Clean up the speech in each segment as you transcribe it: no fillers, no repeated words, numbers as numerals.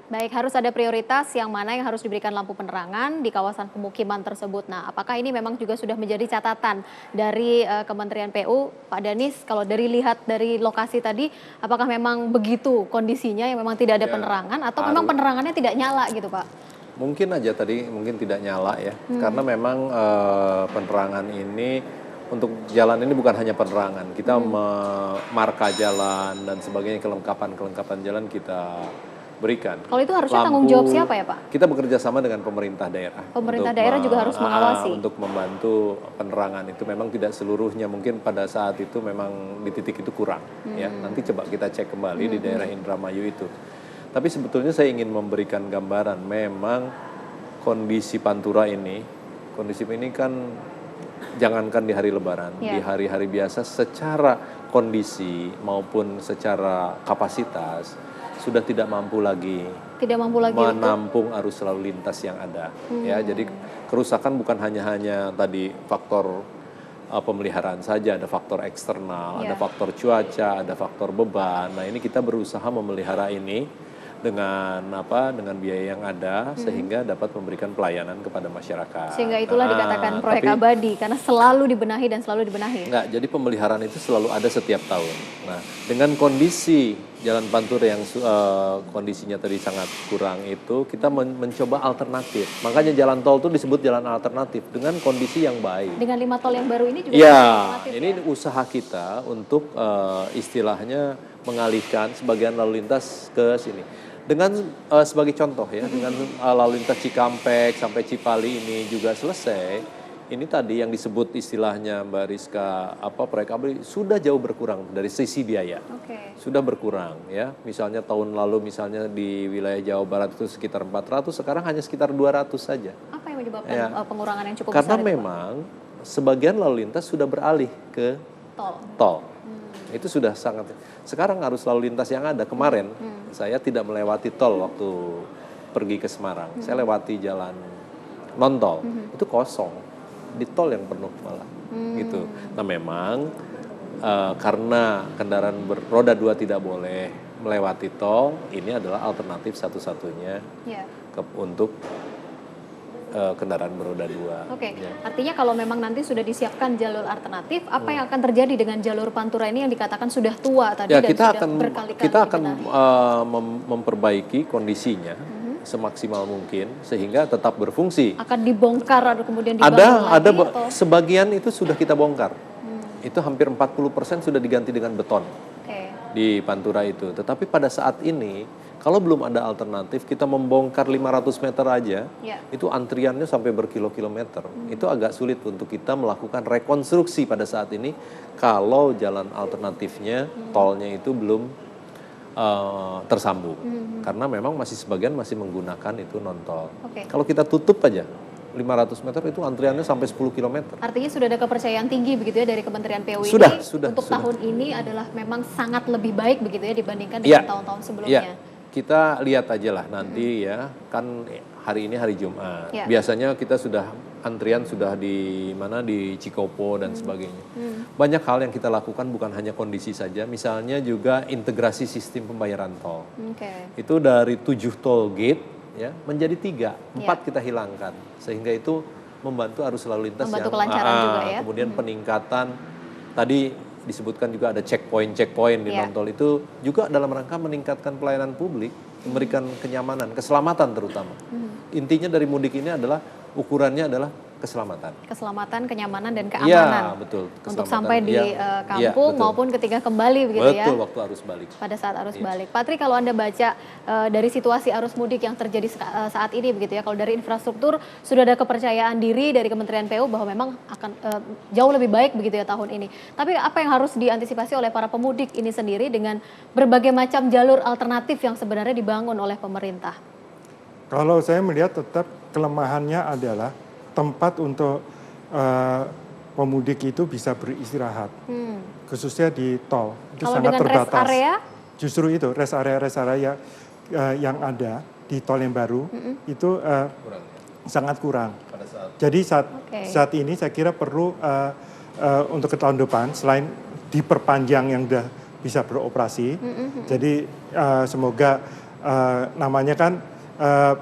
Baik, harus ada prioritas yang mana yang harus diberikan lampu penerangan di kawasan pemukiman tersebut. Nah, apakah ini memang juga sudah menjadi catatan dari Kementerian PU, Pak Danis? Kalau lihat dari lokasi tadi, apakah memang begitu kondisinya yang memang tidak ada Ya, penerangan atau memang penerangannya tidak nyala gitu, Pak? mungkin aja tadi mungkin tidak nyala ya, karena memang penerangan ini untuk jalan ini bukan hanya penerangan, kita marka jalan dan sebagainya, kelengkapan jalan kita berikan. Kalau itu harusnya tanggung jawab siapa ya, Pak? Kita bekerja sama dengan pemerintah daerah. Pemerintah daerah juga harus mengawasi. Untuk membantu penerangan itu memang tidak seluruhnya, mungkin pada saat itu memang di titik itu kurang. Ya, nanti coba kita cek kembali di daerah Indramayu itu. Tapi sebetulnya saya ingin memberikan gambaran, memang kondisi Pantura ini kan jangankan di hari Lebaran, di hari-hari biasa secara kondisi maupun secara kapasitas sudah tidak mampu lagi menampung arus lalu lintas yang ada. Ya, jadi kerusakan bukan hanya tadi faktor pemeliharaan saja, ada faktor eksternal, ada faktor cuaca, ada faktor beban. Nah, ini kita berusaha memelihara ini dengan biaya yang ada sehingga dapat memberikan pelayanan kepada masyarakat. Sehingga itulah dikatakan proyek abadi karena selalu dibenahi dan selalu dibenahi. Enggak, jadi pemeliharaan itu selalu ada setiap tahun. Nah, dengan kondisi Jalan Pantura yang kondisinya tadi sangat kurang itu, kita mencoba alternatif. Makanya jalan tol itu disebut jalan alternatif dengan kondisi yang baik. Dengan 5 tol yang baru ini juga alternatif. Ini usaha kita untuk istilahnya mengalihkan sebagian lalu lintas ke sini. Dengan sebagai contoh ya, dengan lalu lintas Cikampek sampai Cipali ini juga selesai, ini tadi yang disebut istilahnya Mbak Rizka, proyek abadi sudah jauh berkurang dari sisi biaya. Sudah berkurang ya. Misalnya tahun lalu misalnya di wilayah Jawa Barat itu sekitar 400, sekarang hanya sekitar 200 saja. Apa yang menyebabkan pengurangan yang cukup Karena besar? Karena memang sebagian lalu lintas sudah beralih ke tol. Itu sudah sangat. Sekarang arus lalu lintas yang ada kemarin, saya tidak melewati tol waktu pergi ke Semarang. Saya lewati jalan non tol, itu kosong. Di tol yang penuh malah, gitu. Nah, memang karena kendaraan beroda 2 tidak boleh melewati tol, ini adalah alternatif satu-satunya untuk kendaraan beroda 2. Artinya kalau memang nanti sudah disiapkan jalur alternatif, apa yang akan terjadi dengan jalur Pantura ini yang dikatakan sudah tua tadi dan sudah berkali-kali kita akan memperbaiki kondisinya semaksimal mungkin sehingga tetap berfungsi. Akan dibongkar atau kemudian dibangun lagi? Sebagian itu sudah kita bongkar. Itu hampir 40% sudah diganti dengan beton di Pantura itu. Tetapi pada saat ini kalau belum ada alternatif, kita membongkar 500 meter aja, itu antriannya sampai berkilo-kilometer. Itu agak sulit untuk kita melakukan rekonstruksi pada saat ini kalau jalan alternatifnya, tolnya itu belum tersambung. Karena memang sebagian masih menggunakan itu non-tol. Kalau kita tutup aja 500 meter itu antriannya sampai 10 km. Artinya sudah ada kepercayaan tinggi begitu ya dari Kementerian PU sudah, untuk tahun ini adalah memang sangat lebih baik begitu ya dibandingkan dengan tahun-tahun sebelumnya. Kita lihat aja lah nanti ya, kan hari ini hari Jumat. Biasanya kita antrian sudah di Cikopo dan sebagainya. Banyak hal yang kita lakukan bukan hanya kondisi saja, misalnya juga integrasi sistem pembayaran tol. Itu dari 7 toll gate ya menjadi 3, 4 kita hilangkan. Sehingga itu membantu arus lalu lintas kelancaran juga ya. Kemudian peningkatan tadi disebutkan juga ada checkpoint di non-tol itu juga dalam rangka meningkatkan pelayanan publik, memberikan kenyamanan, keselamatan terutama. Intinya dari mudik ini adalah ukurannya adalah keselamatan, kenyamanan dan keamanan. Iya, betul. Untuk sampai di kampung maupun ketika kembali begitu ya. Betul, waktu arus balik. Pada saat arus balik. Pak Tri, kalau Anda baca dari situasi arus mudik yang terjadi saat ini begitu ya, kalau dari infrastruktur sudah ada kepercayaan diri dari Kementerian PU bahwa memang akan jauh lebih baik begitu ya tahun ini. Tapi apa yang harus diantisipasi oleh para pemudik ini sendiri dengan berbagai macam jalur alternatif yang sebenarnya dibangun oleh pemerintah? Kalau saya melihat tetap kelemahannya adalah tempat untuk pemudik itu bisa beristirahat, khususnya di tol itu kalau sangat terbatas. Rest area? Justru itu rest area yang ada di tol yang baru itu sangat kurang. Jadi saat ini saya kira perlu untuk ke tahun depan selain diperpanjang yang sudah bisa beroperasi, jadi semoga namanya kan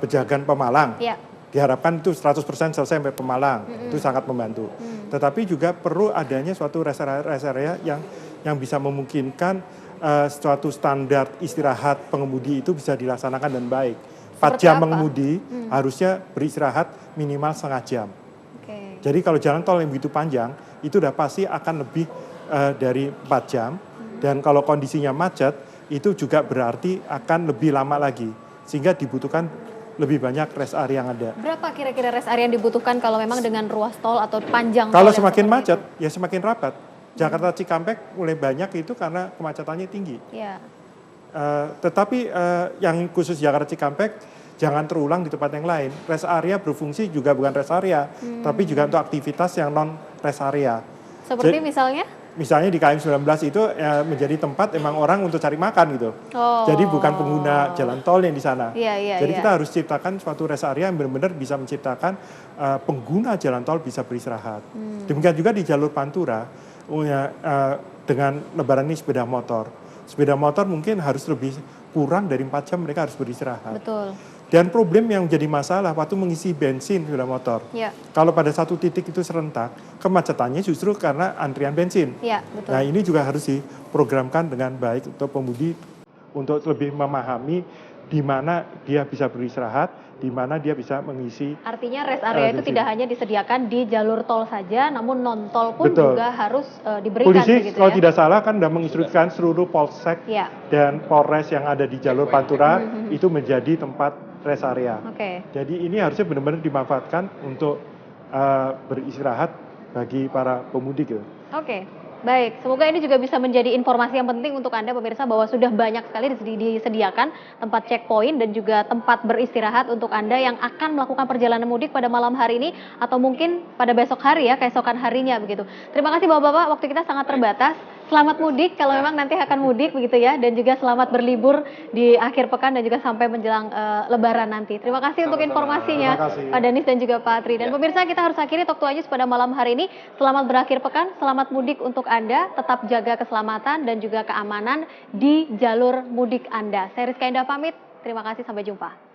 Pejagan Pemalang. Ya. Diharapkan itu 100% selesai sampai Pemalang, itu sangat membantu. Tetapi juga perlu adanya suatu rest area yang bisa memungkinkan suatu standar istirahat pengemudi itu bisa dilaksanakan dengan baik. 4 jam mengemudi harusnya beristirahat minimal setengah jam. Okay. Jadi kalau jalan tol yang begitu panjang, itu udah pasti akan lebih dari 4 jam. Dan kalau kondisinya macet, itu juga berarti akan lebih lama lagi. Sehingga dibutuhkan lebih banyak rest area yang ada. Berapa kira-kira rest area yang dibutuhkan kalau memang dengan ruas tol atau panjang tol? Kalau semakin macet, ya semakin rapat. Jakarta Cikampek mulai banyak itu karena kemacetannya tinggi. Ya. Tetapi yang khusus Jakarta Cikampek jangan terulang di tempat yang lain. Rest area berfungsi juga bukan rest area, tapi juga untuk aktivitas yang non rest area. Seperti misalnya? Misalnya di KM 19 itu menjadi tempat emang orang untuk cari makan gitu. Oh. Jadi bukan pengguna jalan tol yang di sana. Jadi kita harus ciptakan suatu rest area yang benar-benar bisa menciptakan pengguna jalan tol bisa beristirahat. Demikian juga di jalur Pantura dengan lebaran ini sepeda motor. Sepeda motor mungkin harus lebih kurang dari 4 jam mereka harus beristirahat. Betul. Dan problem yang menjadi masalah waktu mengisi bensin sepeda motor. Ya. Kalau pada satu titik itu serentak, kemacetannya justru karena antrian bensin. Ya, betul. Nah ini juga harus diprogramkan dengan baik untuk pemudi untuk lebih memahami di mana dia bisa beristirahat, di mana dia bisa mengisi. Artinya rest area itu tidak hanya disediakan di jalur tol saja, namun non tol pun juga harus diberikan. Polisi kalau tidak salah kan sudah menginstruksikan seluruh polsek dan polres yang ada di jalur Pantura itu menjadi tempat rest area. Jadi ini harusnya benar-benar dimanfaatkan untuk beristirahat bagi para pemudik. Baik, semoga ini juga bisa menjadi informasi yang penting untuk Anda pemirsa bahwa sudah banyak sekali disediakan tempat checkpoint dan juga tempat beristirahat untuk Anda yang akan melakukan perjalanan mudik pada malam hari ini atau mungkin pada besok hari ya, keesokan harinya begitu. Terima kasih Bapak-bapak, waktu kita sangat terbatas. Selamat mudik kalau memang nanti akan mudik begitu ya, dan juga selamat berlibur di akhir pekan dan juga sampai menjelang Lebaran nanti. Terima kasih untuk informasinya Pak Danis dan juga Pak Tri. Dan pemirsa, kita harus akhiri Talk to Anies pada malam hari ini. Selamat berakhir pekan, selamat mudik untuk Anda, tetap jaga keselamatan dan juga keamanan di jalur mudik Anda. Saya Rizka Indah pamit, terima kasih, sampai jumpa.